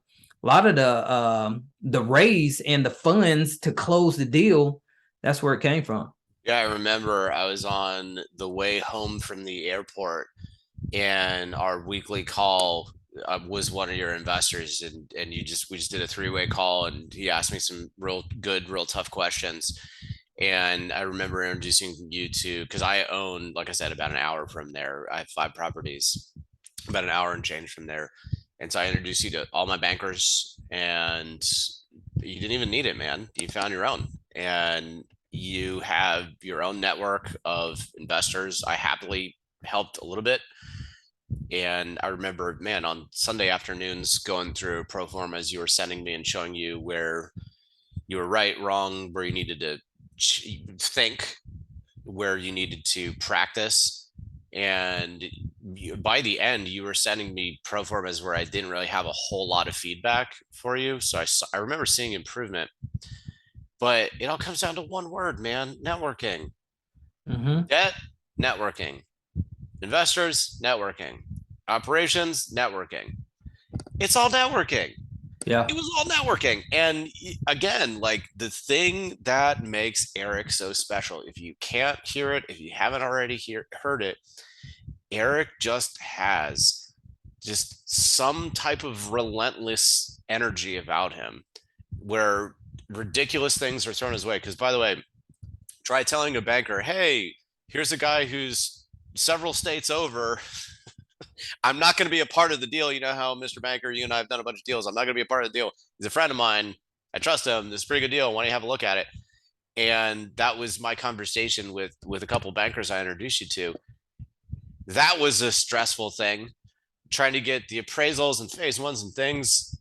raise and the funds to close the deal, that's where it came from. Yeah, I remember I was on the way home from the airport, and our weekly call was one of your investors, and we just did a three-way call, and he asked me some real good, real tough questions. And I remember introducing you to, because I own, like I said, about an hour from there. I have 5 properties, about an hour and change from there. And so I introduced you to all my bankers, and you didn't even need it, man. You found your own, and you have your own network of investors. I happily helped a little bit. And I remember, man, on Sunday afternoons going through pro formas you were sending me and showing you where you were right, wrong, where you needed to think, where you needed to practice. And by the end, you were sending me pro formas where I didn't really have a whole lot of feedback for you. So I remember seeing improvement, but it all comes down to one word, man: networking. Mm-hmm. Debt, networking. Investors, networking. Operations, networking. It's all networking. Yeah. It was all networking. And again, like, the thing that makes Eric so special, if you can't hear it, if you haven't already heard it, Eric just has just some type of relentless energy about him where ridiculous things are thrown his way. Because, by the way, try telling a banker, hey, here's a guy who's several states over. I'm not going to be a part of the deal. You know how, Mr. Banker, you and I have done a bunch of deals. I'm not going to be a part of the deal. He's a friend of mine. I trust him. This is a pretty good deal. Why don't you have a look at it? And that was my conversation with a couple of bankers I introduced you to. That was a stressful thing, trying to get the appraisals and phase ones and things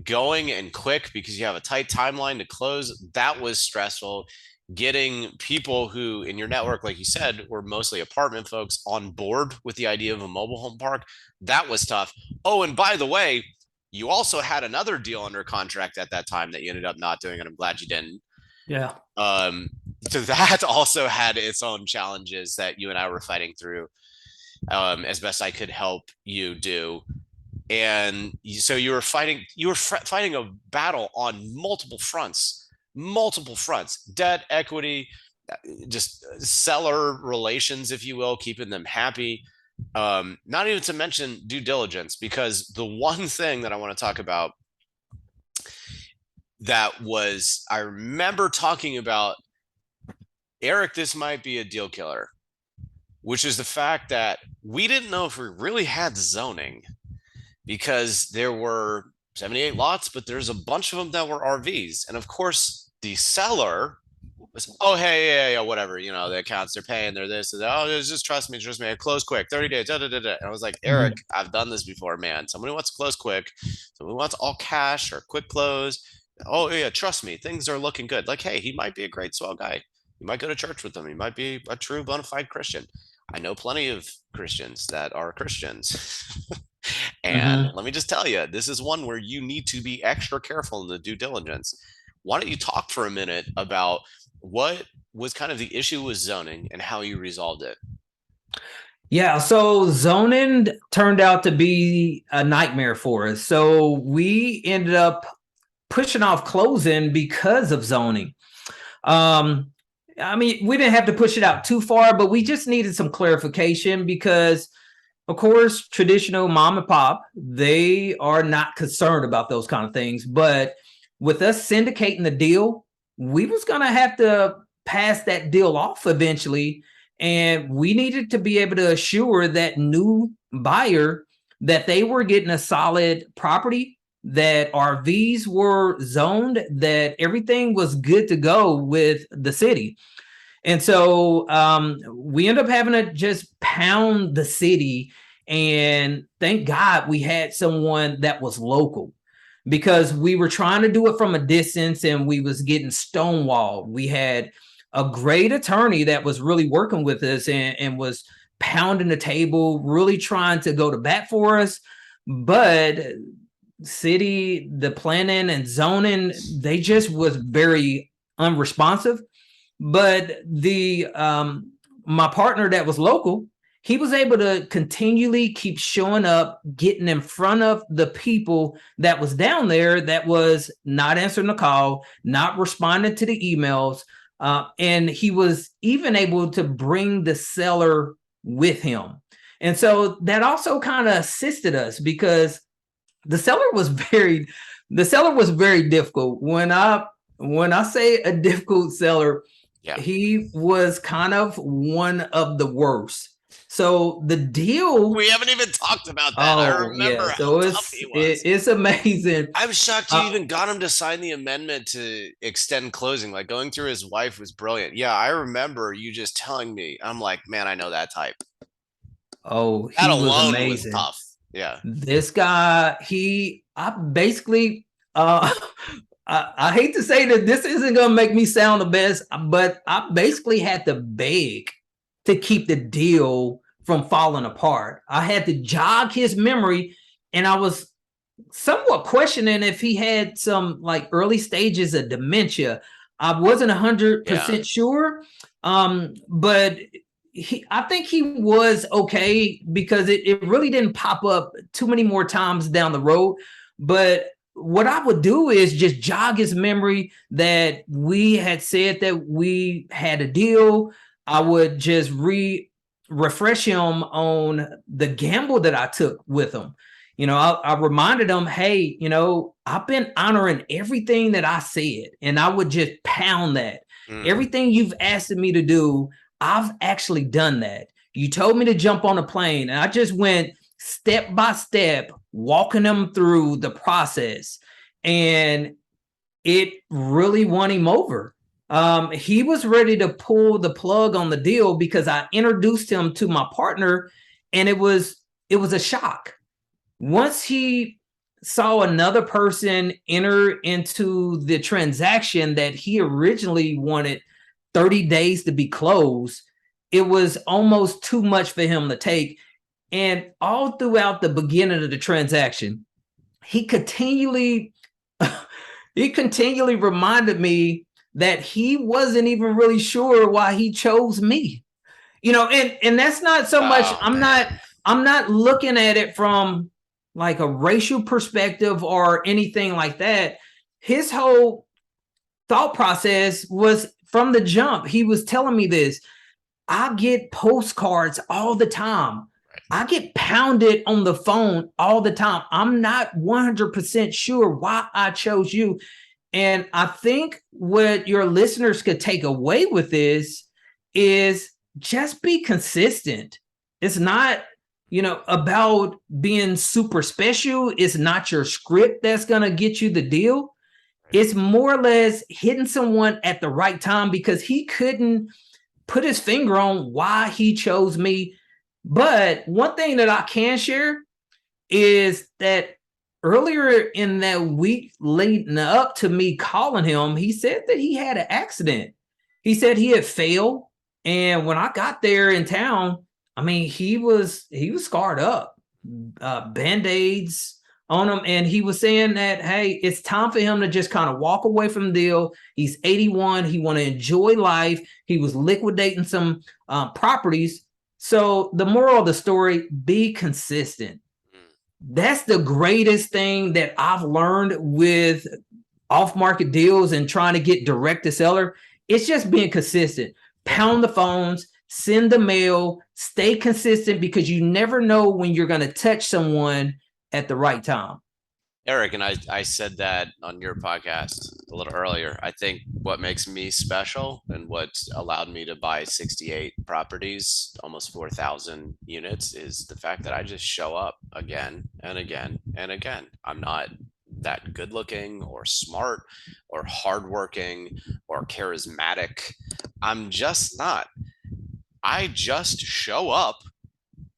going and quick because you have a tight timeline to close. That was stressful. Getting people who in your network, like you said, were mostly apartment folks on board with the idea of a mobile home park, that was tough. Oh, and by the way, you also had another deal under contract at that time that you ended up not doing, and I'm glad you didn't. Yeah. Um, so that also had its own challenges that you and I were fighting through, as best I could help you do. And so you were fighting a battle on multiple fronts: debt, equity, just seller relations, if you will, keeping them happy. Not even to mention due diligence, because the one thing that I want to talk about that was, I remember talking about, Eric, this might be a deal killer, which is the fact that we didn't know if we really had zoning, because there were 78 lots, but there's a bunch of them that were RVs. And of course, the seller was, oh, hey, yeah, whatever, the accounts they're paying, they're this, oh, just trust me, close quick, 30 days, da, da, da, da. And I was like, Eric, Mm-hmm. I've done this before, man. Somebody wants to close quick, somebody wants all cash or quick close. Oh, yeah, trust me, things are looking good. Like, hey, he might be a great, swell guy. You might go to church with him. He might be a true bona fide Christian. I know plenty of Christians that are Christians. And Mm-hmm. let me just tell you, this is one where you need to be extra careful in the due diligence. Why don't you talk for a minute about what was kind of the issue with zoning and how you resolved it? Yeah, so zoning turned out to be a nightmare for us. So we ended up pushing off closing because of zoning. Um, I mean, we didn't have to push it out too far, but we just needed some clarification because, of course, traditional mom and pop, they are not concerned about those kind of things. But with us syndicating the deal, we was going to have to pass that deal off eventually. And we needed to be able to assure that new buyer that they were getting a solid property, that RVs were zoned, that everything was good to go with the city. And so we end up having to just pound the city. And thank God we had someone that was local, because we were trying to do it from a distance and we was getting stonewalled. We had a great attorney that was really working with us and was pounding the table, really trying to go to bat for us. But city, the planning and zoning, they just was very unresponsive. But the my partner that was local, he was able to continually keep showing up, getting in front of the people that was down there that was not answering the call, not responding to the emails. And he was even able to bring the seller with him. And so that also kind of assisted us, because the seller was very difficult. When I say a difficult seller, Yeah. he was kind of one of the worst. So the deal, We haven't even talked about that. I oh remember yeah, how so tough he was. it's amazing. I'm shocked you Uh, even got him to sign the amendment to extend closing. Like going through his wife was brilliant. Yeah, I remember you just telling me. I'm like, man, I know that type. oh, That he was alone was amazing. tough. Yeah. This guy, I basically, uh, I hate to say that this isn't gonna make me sound the best, but I basically had to beg to keep the deal from falling apart. I had to jog his memory, and I was somewhat questioning if he had some like early stages of dementia. I wasn't a hundred Yeah. percent sure, but I think he was okay because it really didn't pop up too many more times down the road. But what I would do is just jog his memory that we had said that we had a deal. I would just refresh him on the gamble that I took with him. I reminded him, hey, I've been honoring everything that I said, and I would just pound that. Mm. Everything you've asked me to do, I've actually done that. You told me to jump on a plane, and I just went step by step, walking them through the process. And it really won him over. He was ready to pull the plug on the deal because I introduced him to my partner, and it was a shock. Once he saw another person enter into the transaction that he originally wanted 30 days to be closed, it was almost too much for him to take. And all throughout the beginning of the transaction, he continually he continually reminded me that he wasn't even really sure why he chose me. And that's not so much, Oh I'm not man. I'm not looking at it from like a racial perspective or anything like that. His whole thought process was from the jump. He was telling me this. I get postcards all the time. I get pounded on the phone all the time. I'm not 100% sure why I chose you. And I think what your listeners could take away with this is just be consistent. It's not, about being super special. It's not your script that's going to get you the deal. It's more or less hitting someone at the right time because he couldn't put his finger on why he chose me. But one thing that I can share is that earlier in that week leading up to me calling him, he said that he had an accident. He said he had failed. And when I got there in town, I mean, he was scarred up, band-aids on him. And he was saying that, hey, it's time for him to just kind of walk away from the deal. He's 81. He want to enjoy life. He was liquidating some properties. So the moral of the story, be consistent. That's the greatest thing that I've learned with off market deals and trying to get direct to seller. It's just being consistent. Yeah. Pound the phones, send the mail, stay consistent because you never know when you're going to touch someone at the right time. Eric, and I said that on your podcast a little earlier. I think what makes me special and what allowed me to buy 68 properties, almost 4,000 units, is the fact that I just show up again and again and again. I'm not that good looking or smart or hardworking or charismatic. I'm just not. I just show up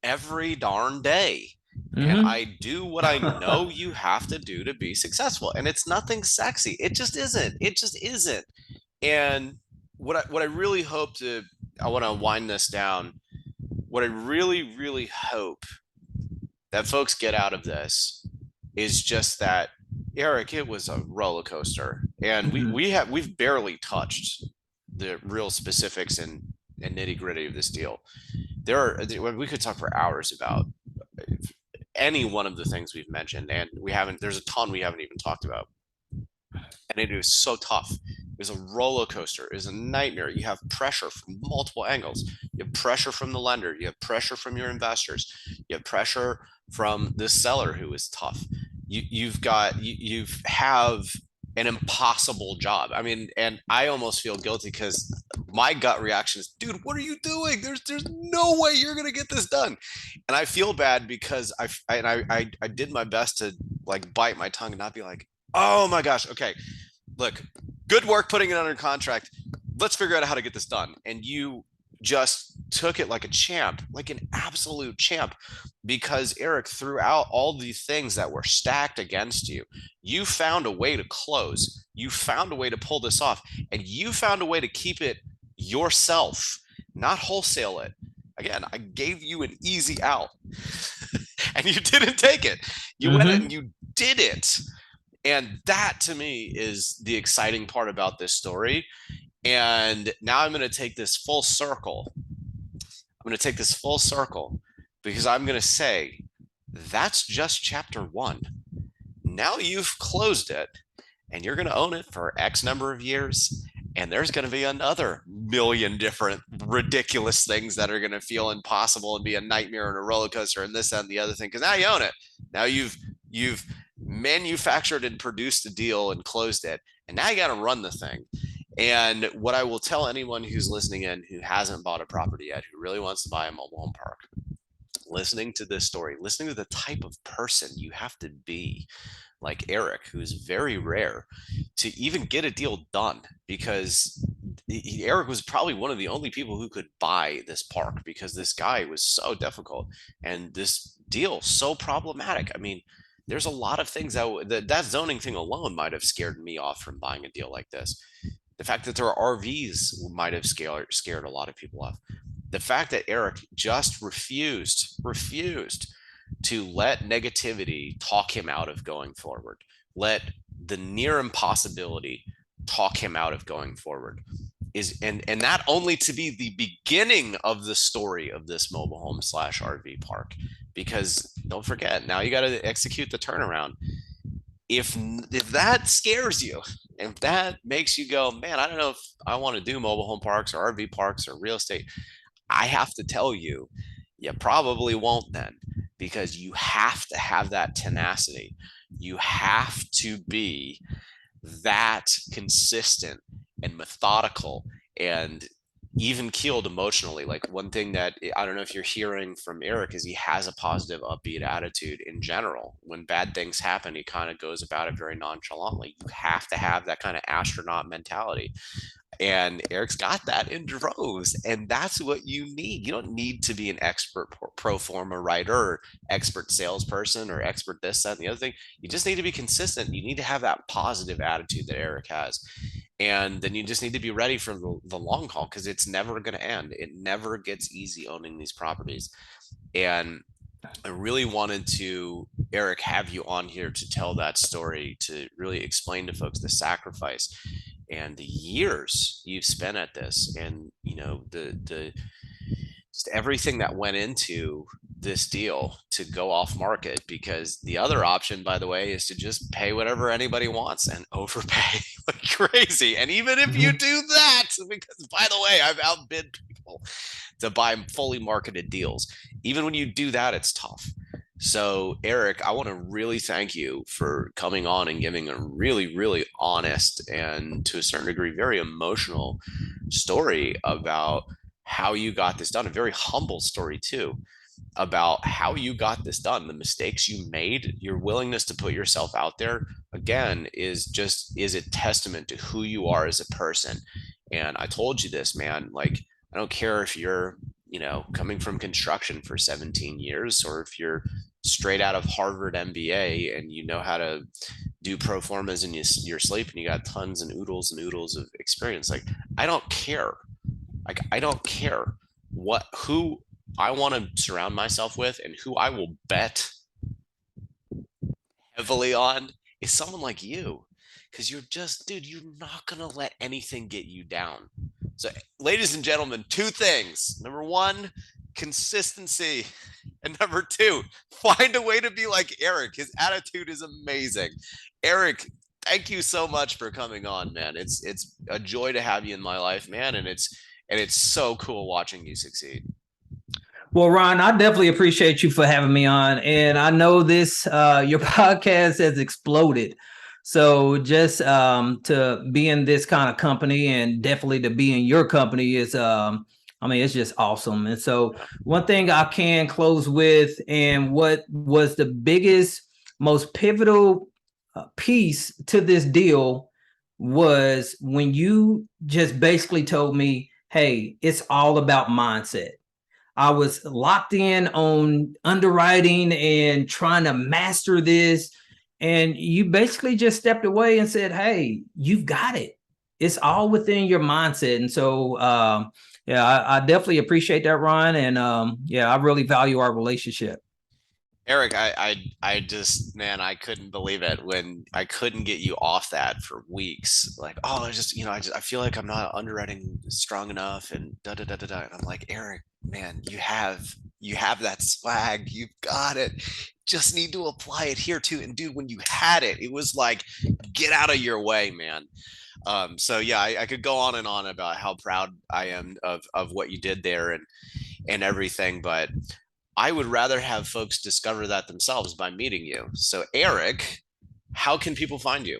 every darn day. And Mm-hmm. I do what I know you have to do to be successful. And it's nothing sexy. It just isn't. It just isn't. And what I really hope to, I want to wind this down. What I really, really hope that folks get out of this is just that, Eric, it was a roller coaster. And Mm-hmm. we've barely touched the real specifics and nitty gritty of this deal. We could talk for hours about any one of the things we've mentioned, and there's a ton we haven't even talked about. And it was so tough. It was a roller coaster. It was a nightmare. You have pressure from multiple angles. You have pressure from the lender. You have pressure from your investors. You have pressure from the seller who is tough. You have an impossible job. I mean, and I almost feel guilty because my gut reaction is, dude, what are you doing? There's no way you're gonna get this done. And I feel bad because I did my best to like bite my tongue and not be like, oh my gosh, okay, look, good work putting it under contract. Let's figure out how to get this done. And you just took it like a champ, like an absolute champ, because Eric, throughout all these things that were stacked against you, you found a way to close. You found a way to pull this off, and you found a way to keep it yourself, not wholesale it. Again, I gave you an easy out, and you didn't take it. You went and you did it. And that to me is the exciting part about this story. And now I'm going to take this full circle. I'm going to take this full circle because I'm going to say that's just chapter one. Now you've closed it and you're going to own it for X number of years. And there's going to be another million different ridiculous things that are going to feel impossible and be a nightmare and a roller coaster and this and the other thing. Because now you own it. Now you've manufactured and produced a deal and closed it. And now you got to run the thing. And what I will tell anyone who's listening in who hasn't bought a property yet, who really wants to buy a mobile home park, listening to this story, listening to the type of person you have to be, like Eric, who's very rare, to even get a deal done, because Eric was probably one of the only people who could buy this park because this guy was so difficult and this deal so problematic. I mean, there's a lot of things that zoning thing alone might have scared me off from buying a deal like this. The fact that there are RVs might have scared a lot of people off. The fact that Eric just refused to let negativity talk him out of going forward, let the near impossibility talk him out of going forward, is and that only to be the beginning of the story of this mobile home slash RV park. Because don't forget, now you got to execute the turnaround. If that scares you, if that makes you go, man, I don't know if I want to do mobile home parks or RV parks or real estate, I have to tell you, you probably won't then, because you have to have that tenacity. You have to be that consistent and methodical and even keeled emotionally. Like, one thing that I don't know if you're hearing from Eric is he has a positive, upbeat attitude in general. When bad things happen, he kind of goes about it very nonchalantly. You have to have that kind of astronaut mentality. And Eric's got that in droves, and that's what you need. You don't need to be an expert pro forma writer or expert salesperson or expert this, that, and the other thing. You just need to be consistent. You need to have that positive attitude that Eric has. And then you just need to be ready for the long haul, because it's never going to end. It never gets easy owning these properties. And I really wanted to, Eric, have you on here to tell that story, to really explain to folks the sacrifice and the years you've spent at this, and the just everything that went into this deal to go off market. Because the other option, by the way, is to just pay whatever anybody wants and overpay like crazy. And even if you do that, because by the way, I've outbid people to buy fully marketed deals, even when you do that, it's tough. So, Eric, I want to really thank you for coming on and giving a really, really honest and, to a certain degree, very emotional story about how you got this done. A very humble story, too, about how you got this done, the mistakes you made, your willingness to put yourself out there. Again, is a testament to who you are as a person. And I told you this, man, like, I don't care if you're coming from construction for 17 years, or if you're straight out of Harvard MBA and you know how to do pro formas in your sleep and you got tons and oodles of experience. Like, I don't care. Like, I don't care who I want to surround myself with, and who I will bet heavily on is someone like you. Because you're just, dude, you're not going to let anything get you down. So, ladies and gentlemen, two things. Number one, consistency. And number two, find a way to be like Eric. His attitude is amazing. Eric, thank you so much for coming on, man. It's a joy to have you in my life, man. And it's so cool watching you succeed. Well, Ron, I definitely appreciate you for having me on. And I know this, your podcast has exploded. So just to be in this kind of company and definitely to be in your company is I mean, it's just awesome. And so one thing I can close with, and what was the biggest, most pivotal piece to this deal was when you just basically told me, hey, it's all about mindset. I was locked in on underwriting and trying to master this. And you basically just stepped away and said, hey, you've got it. It's all within your mindset. And so, yeah, I definitely appreciate that, Ron. And yeah, I really value our relationship. Eric, I just, man, I couldn't believe it when I couldn't get you off that for weeks. Like, oh, I just, I feel like I'm not underwriting strong enough, and da da da da da. And I'm like, Eric, man, you have that swag, you've got it. Just need to apply it here too. And dude, when you had it, it was like, get out of your way, man. So yeah, I could go on and on about how proud I am of what you did there and everything, but I would rather have folks discover that themselves by meeting you. So, Eric, how can people find you?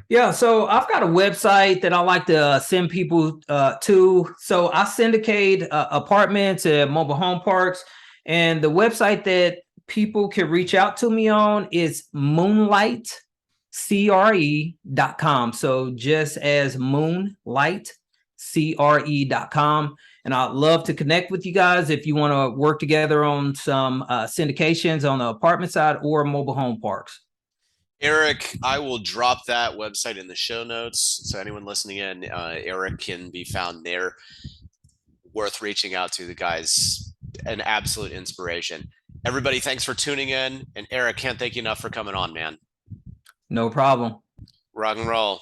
Yeah, so I've got a website that I like to send people to. So I syndicate apartments and mobile home parks. And the website that people can reach out to me on is moonlightcre.com. So just as moonlightcre.com. And I'd love to connect with you guys if you want to work together on some syndications on the apartment side or mobile home parks. Eric, I will drop that website in the show notes. So, anyone listening in, Eric can be found there. Worth reaching out to. The guy's an absolute inspiration. Everybody, thanks for tuning in. And Eric, can't thank you enough for coming on, man. No problem. Rock and roll.